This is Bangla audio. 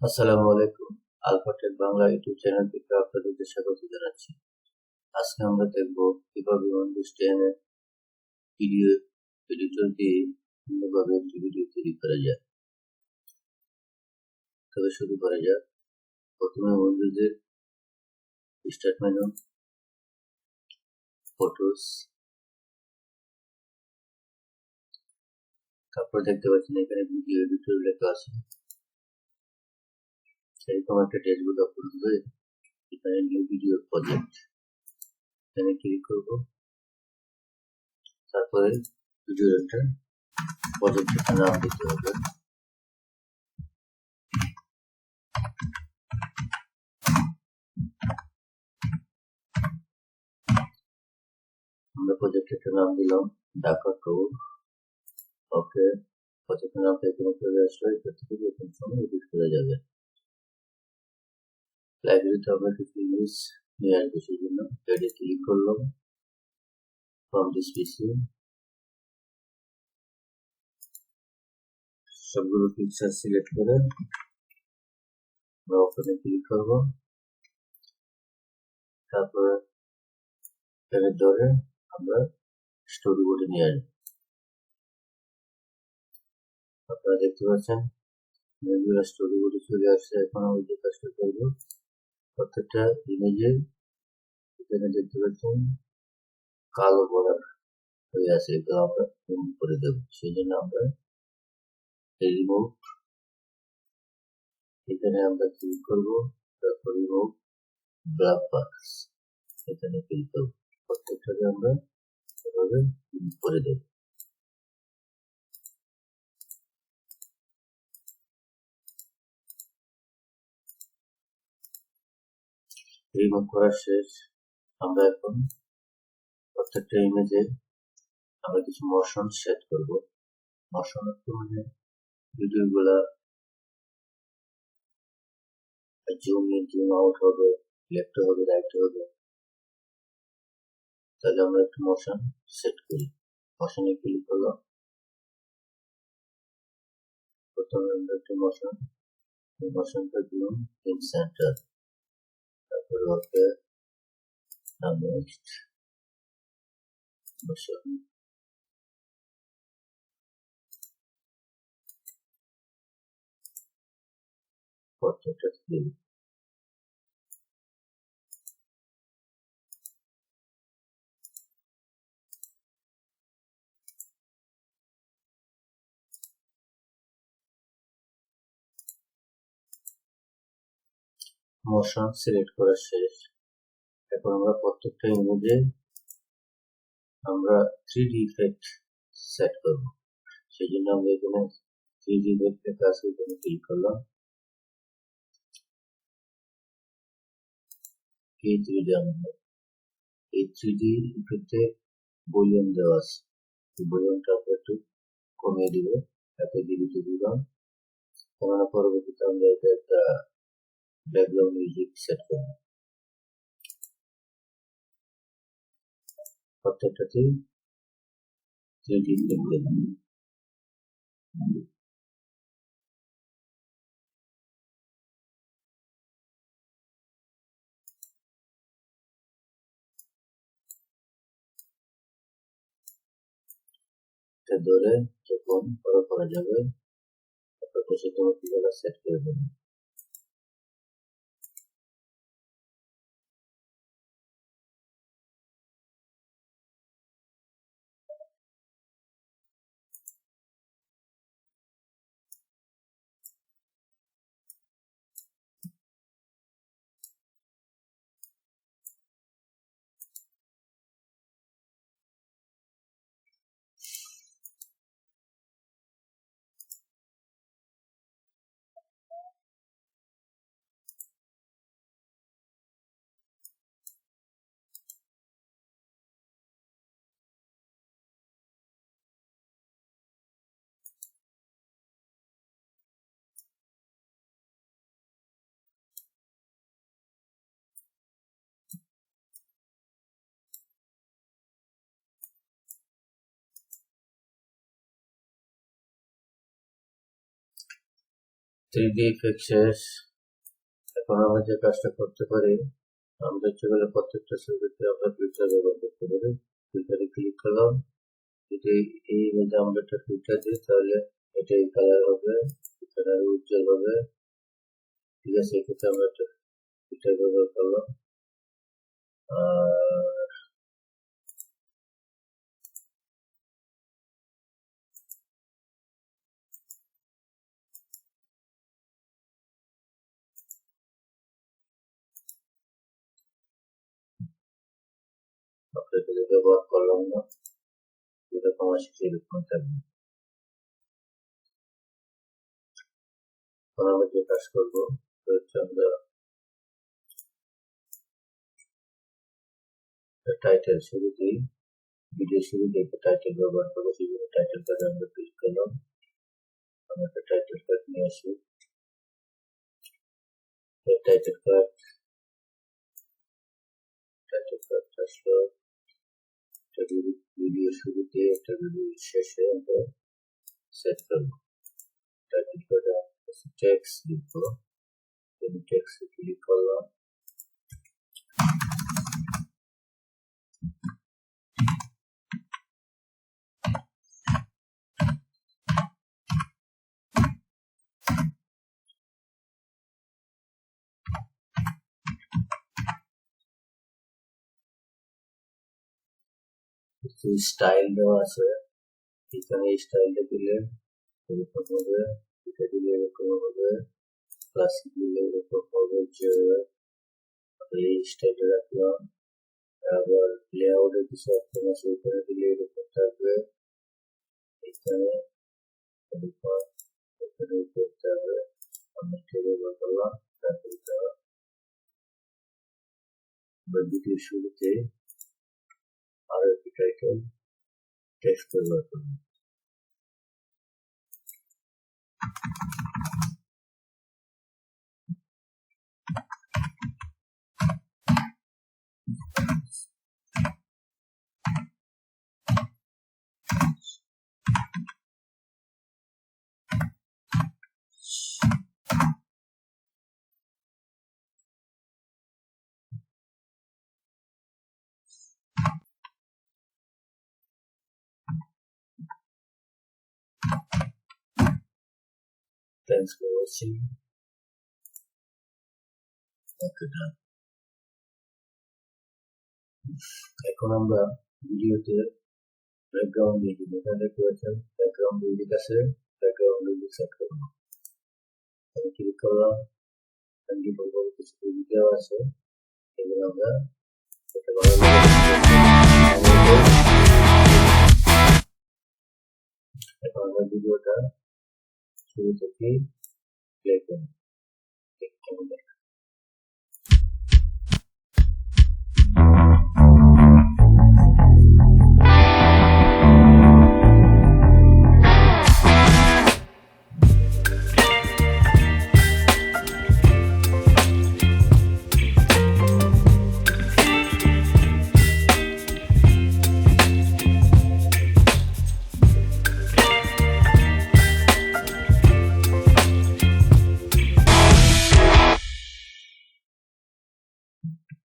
আসসালামু আলাইকুম। আলফাটেক বাংলা ইউটিউব চ্যানেল থেকে আপনাদেরকে স্বাগত জানাচ্ছি। আজকে আমরা দেখব কিভাবে উইন্ডোজ 10 এর ভিডিও এডিটর দিয়ে সুন্দরভাবে একটি ভিডিও তৈরি করা যায়। তবে শুরু করা যাক। প্রথমে উইন্ডোজের স্টার্ট মেনু, ফটোস, তারপর দেখতে পাচ্ছেন এখানে ভিডিও এডিটর লেখা আছে। সেরকম একটা ড্যাশবোর্ড ওপেন হয়ে এখানে নিউ ভিডিও প্রজেক্ট এখানে ক্লিক করব। তারপরে ভিডিও একটা প্রজেক্টের নাম দিতে হবে। আমরা প্রজেক্টের নাম দিলাম ঢাকা ট্যুর। ওকে, প্রজেক্টের নামটা এখানে চলে আসলো। এটা থেকে যে কোনো সময় এডিট করা যাবে। লাইব্রেরিতে আমরা কিছু ইমেজ নিয়ে আসবো, সেই জন্য এডে ক্লিক করলাম। ফ্রম দিস পিসি সবগুলো পিকচার সিলেক্ট করে আমরা ওখানে ক্লিক করবো। তারপরে এখানে ধরে আমরা স্টোরি বোর্ডে নিয়ে আসবো। আপনারা দেখতে পাচ্ছেন ইমেজগুলো স্টোরি বোর্ডে চলে আসছে। এখন আমি যে কাজটা করবো, প্রত্যেকটা ইমেজের এখানে দেখতে পাচ্ছেন কালো বর্ডার হয়ে আছে, এগুলো আমরা রিমুভ করে দেবো। সেই জন্য আমরা রিমুভ এখানে আমরা ক্লিক করবো। তারপর রিমুভ ব্ল্যাক বাক্স এখানে ক্লিক করবো। প্রত্যেকটাকে আমরা এভাবে রিমুভ করে দেবো। রিমুভ করা শেষ। আমরা এখন প্রত্যেকটা ইমেজে আমরা কিছু মোশন সেট করবো। মোশন মানে ভিডিও গুলা জুম ইন জুম আউট হবে, লেফট হবে, রাইট হবে। তাহলে আমরা একটু মোশন সেট করি। মোশনে ক্লিক করলাম। প্রথমে আমরা একটু মোশনটা দিলাম ইন সেন্টার। তারপরে ওকে, নেক্সট মোশন, প্রত্যেকটা ক্লিক। মোশন সিলেক্ট করা শেষ। এখন আমরা প্রত্যেকটা ইমেজে আমরা 3D ইফেক্ট সেট করব। সেই জন্য আমরা এখানে 3D ইফেক্ট লেখা আছে, এখানে ক্লিক করলাম। এই 3D আমরা এই 3D ইফেক্টে ভলিউম দেওয়া আছে, এই ভলিউমটা আমরা একটু কমিয়ে দিব। তাতে ডিলিটে দিলাম। আমরা পরবর্তীতে আমরা এটা একটা ব্যাকগ্রাউন্ড মিউজিক সেট করব। প্রত্যেকটাতে 3D ইফেক্ট দেব। এটা ধরে যখন বড় করা যাবে তখন সেটা কিভাবে সেট করে দেব। 3D fixers. এখন আমরা যে কাজটা করতে পারি, আমরা ইচ্ছে করলে প্রত্যেকটা ছবিতে আমরা ফিল্টার ব্যবহার করতে পারি। ফিল্টারে ক্লিক করলাম, যদি এই ইমেজে আমরা একটা ফিল্টার দিই তাহলে এটা এই কালার হবে, এটা উজ্জ্বল হবে। ঠিক আছে, এক্ষেত্রে আমরা একটা ফিল্টার ব্যবহার করলাম। আর আপনাকে ব্যবহার করলাম না, যেরকম আসে সেরকম থাকবে। আমরা যে কাজ করবো হচ্ছে আমরা টাইটেল শুরুতেই, ভিডিও শুরুতে একটা টাইটেল ব্যবহার করবো, সেই জন্য টাইটেল কার্ডে আমরা ক্লিক করলাম। আমরা একটা টাইটেল কার্ড নিয়ে আসি। টাইটেল কার্ড আসলো, একটা ভিডিও শুরুতে, একটা ভিডিও শেষে আমরা সেট করবো। টাইটেল কার্ডে টেক্সট লিখবো, টেক্সটে ক্লিক করলাম। স্টাইল দেওয়া আছে, এখানে স্টাইলটা দিলে এরকম হবে, এটা দিলে এরকম হবে, ক্লাসিক দিলে এরকম হবে। যে এই স্টাইলে রাখলাম। আবার লেআউটের কিছু অপশন আছে, এখানে দিলে এরকম থাকবে, এখানে এরকম, এখানে করতে হবে। আমি ঠিক ব্যবহার করলাম। তারপরে ভিডিও শুরুতে আরো একটি টাইটেল টেক্সট ব্যবহার করব। Thanks for watching. Okay, done. এখন আমরা ভিডিওতে ব্যাকগ্রাউন্ড মিউজিক, এখানে দেখতে পাচ্ছেন ব্যাকগ্রাউন্ড মিউজিক আছে, ব্যাকগ্রাউন্ড মিউজিক সেট করব। আমি ক্লিক করলাম, ডিফল্ট ভাবে কিছু মিউজিক দেওয়া আছে, এগুলো আমরা করতে পারবো। এখন আমরা ভিডিওটা শুরু থেকে প্লে করব, কেমন